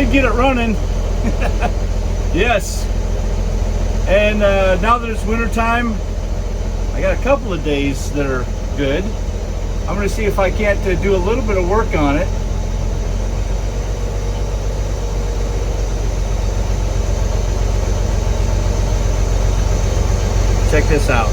did get it running. Yes. And now that it's winter time, I got a couple of days that are good. I'm going to see if I can't do a little bit of work on it. Check this out.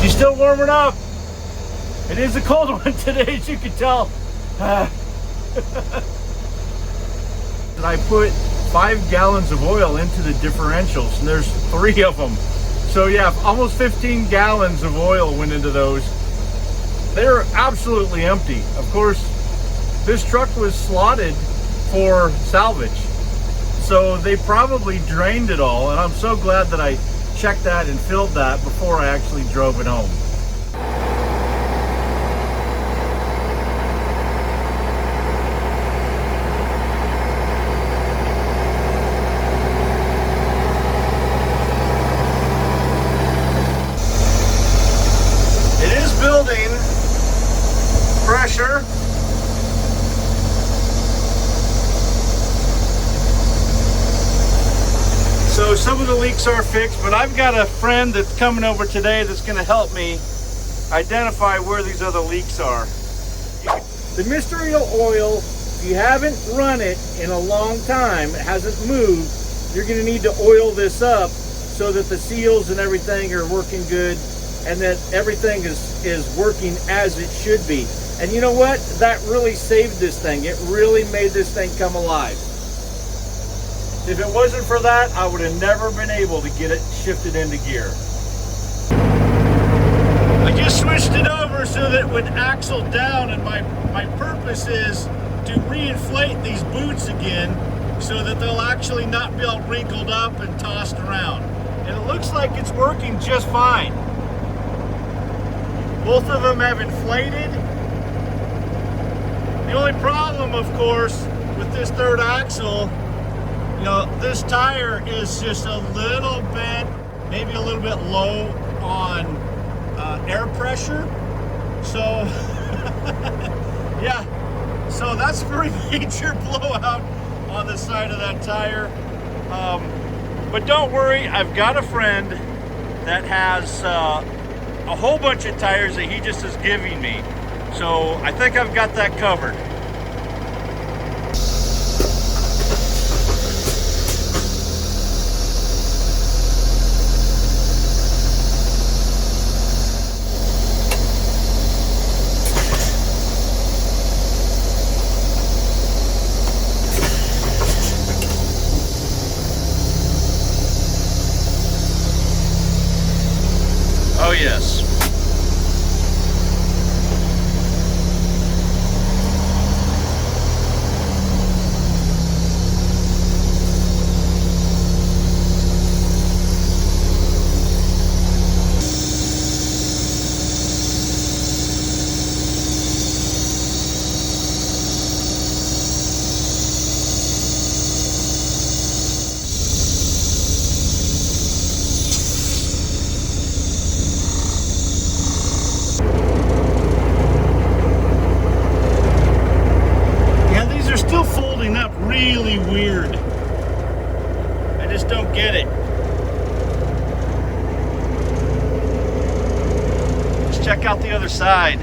She's still warming up. It is a cold one today, as you can tell. And I put 5 gallons of oil into the differentials, and there's 3 of them. So yeah, almost 15 gallons of oil went into those. They're absolutely empty. Of course, this truck was slotted for salvage, so they probably drained it all, and I'm so glad that I checked that and filled that before I actually drove it home. Building pressure. So some of the leaks are fixed, but I've got a friend that's coming over today that's going to help me identify where these other leaks are. The mystery oil, if you haven't run it in a long time, it hasn't moved, you're going to need to oil this up so that the seals and everything are working good, and that everything is working as it should be. And you know what? That really saved this thing. It really made this thing come alive. If it wasn't for that, I would have never been able to get it shifted into gear. I just switched it over so that it would axle down, and my purpose is to reinflate these boots again so that they'll actually not be all wrinkled up and tossed around. And it looks like it's working just fine. Both of them have inflated. The only problem, of course, with this third axle, you know, this tire is just a little bit, maybe a little bit low on air pressure. So, yeah, so that's a very major blowout on the side of that tire. But don't worry, I've got a friend that has a whole bunch of tires that he just is giving me. So I think I've got that covered. Oh yes. Really weird. I just don't get it. Let's check out the other side.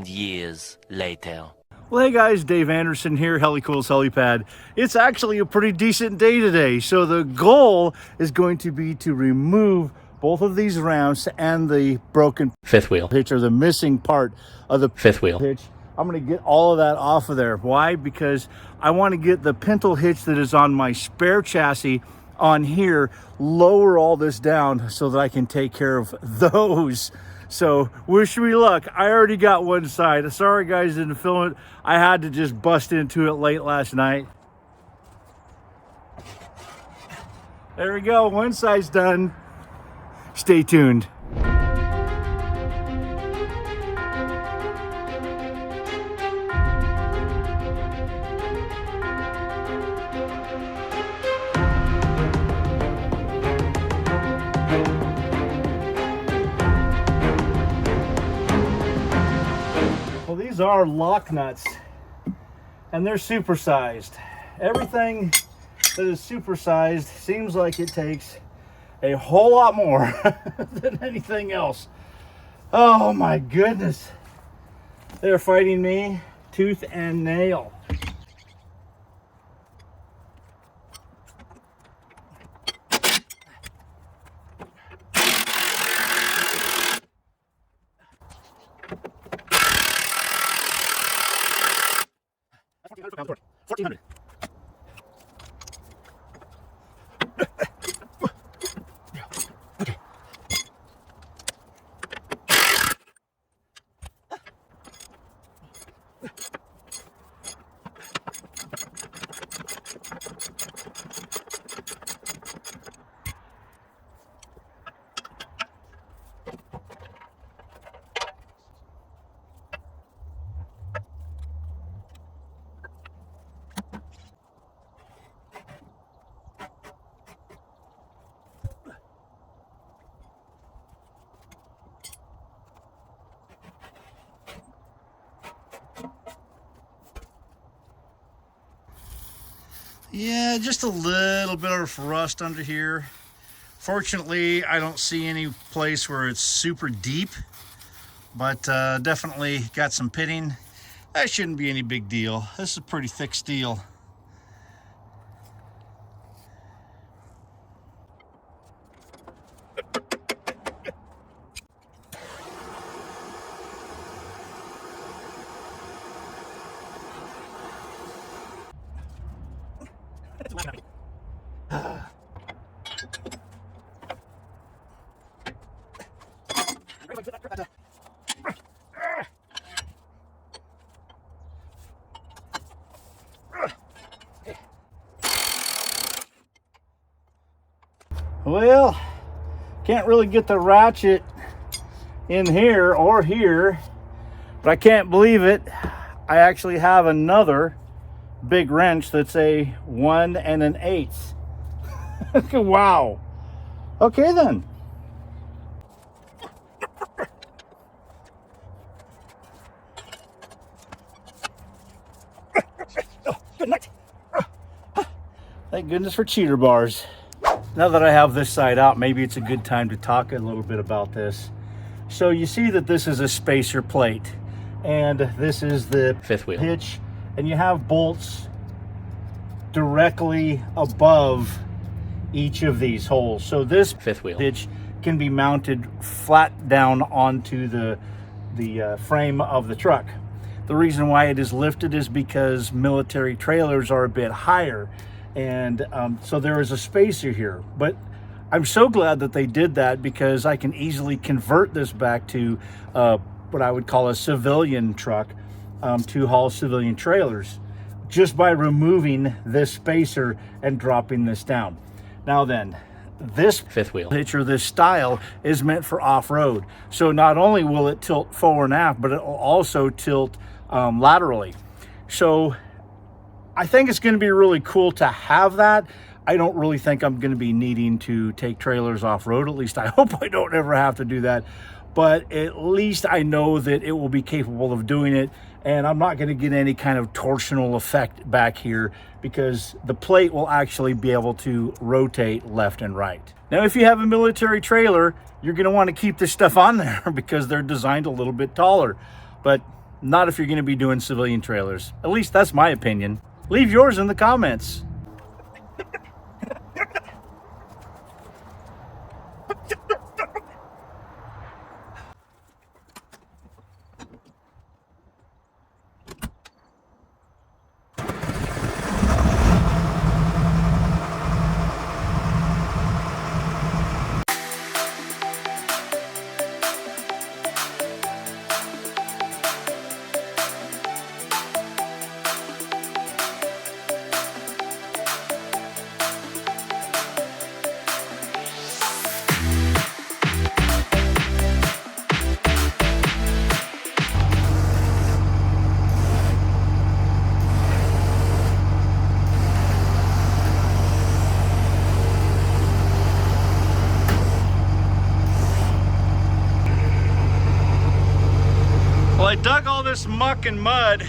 Years later. Well, hey guys, Dave Anderson here, Helicool's Helipad. It's actually a pretty decent day today. So the goal is going to be to remove both of these rounds and the broken fifth wheel hitch, or the missing part of the fifth wheel hitch. I'm going to get all of that off of there. Why? Because I want to get the pintle hitch that is on my spare chassis on here, lower all this down so that I can take care of those So wish me luck. I already got one side. Sorry guys, didn't film it. I had to just bust into it late last night. There we go, one side's done. Stay tuned. Well, these are lock nuts, and they're supersized. Everything that is supersized seems like it takes a whole lot more than anything else. Oh my goodness. They're fighting me tooth and nail. $1,400. Yeah, just a little bit of rust under here. Fortunately, I don't see any place where it's super deep, but definitely got some pitting. That shouldn't be any big deal. This is pretty thick steel. Well, can't really get the ratchet in here or here, but I can't believe it. I actually have another big wrench that's a 1 1/8. Wow. Okay then. Good night. Thank goodness for cheater bars. Now that I have this side out, maybe it's a good time to talk a little bit about this. So you see that this is a spacer plate, and this is the Fifth wheel hitch, and you have bolts directly above each of these holes. So this fifth wheel hitch can be mounted flat down onto the frame of the truck. The reason why it is lifted is because military trailers are a bit higher, and so there is a spacer here. But I'm so glad that they did that, because I can easily convert this back to what I would call a civilian truck to haul civilian trailers, just by removing this spacer and dropping this down. Now then, this fifth wheel hitch, or this style, is meant for off-road. So not only will it tilt forward and aft, but it will also tilt laterally. So I think it's going to be really cool to have that. I don't really think I'm going to be needing to take trailers off-road. At least I hope I don't ever have to do that. But at least I know that it will be capable of doing it, and I'm not going to get any kind of torsional effect back here, because the plate will actually be able to rotate left and right. Now, if you have a military trailer, you're going to want to keep this stuff on there because they're designed a little bit taller, but not if you're going to be doing civilian trailers. At least that's my opinion. Leave yours in the comments. I dug all this muck and mud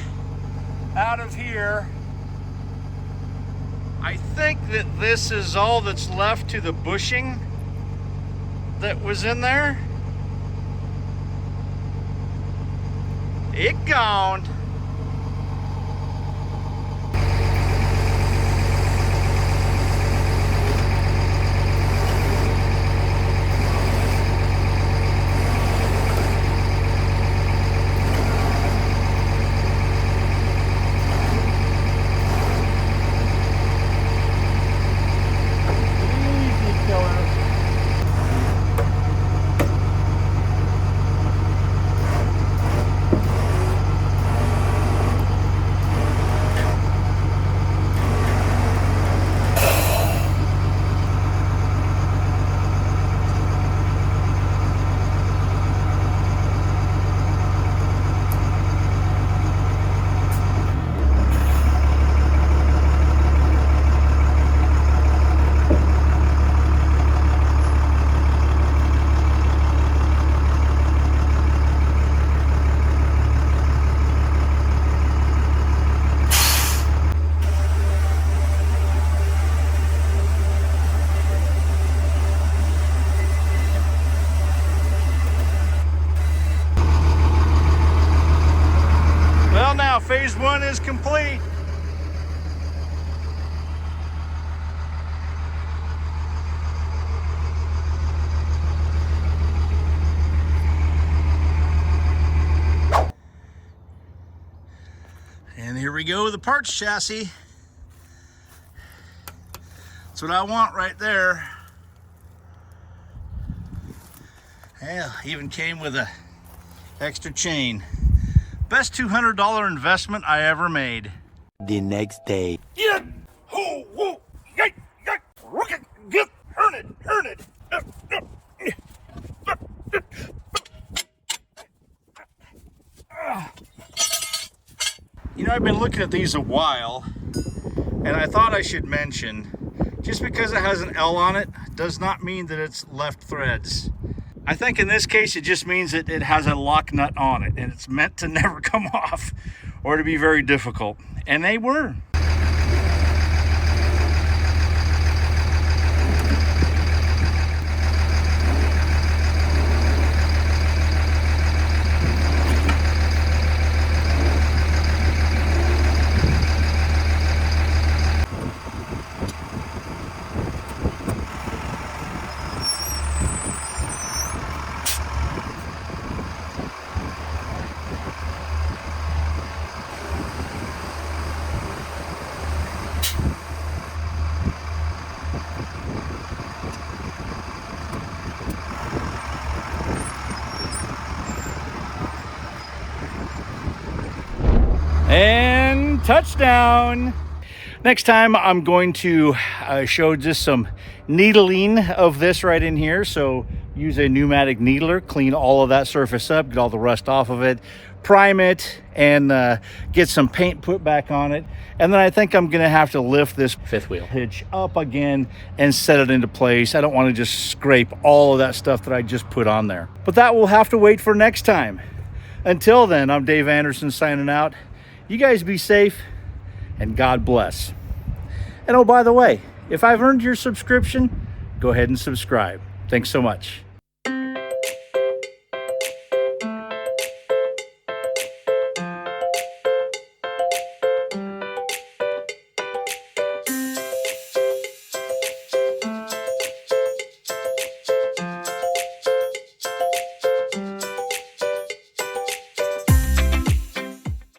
out of here. I think that this is all that's left to the bushing that was in there. It gone. Phase 1 is complete. And here we go with the parts chassis. That's what I want right there. Hell, even came with a extra chain. Best $200 investment I ever made. The next day. Yeah. Oh, whoa. Yike, yike. Get turn it. You know, I've been looking at these a while, and I thought I should mention, just because it has an L on it does not mean that it's left threads. I think in this case it just means that it has a lock nut on it and it's meant to never come off or to be very difficult. And they were. And touchdown. Next time I'm going to show just some needling of this right in here. So use a pneumatic needler, clean all of that surface up, get all the rust off of it, prime it, and get some paint put back on it. And then I think I'm gonna have to lift this fifth wheel hitch up again and set it into place. I don't want to just scrape all of that stuff that I just put on there. But that will have to wait for next time. Until then, I'm Dave Anderson signing out. You guys be safe and God bless. And oh, by the way, if I've earned your subscription, go ahead and subscribe. Thanks so much.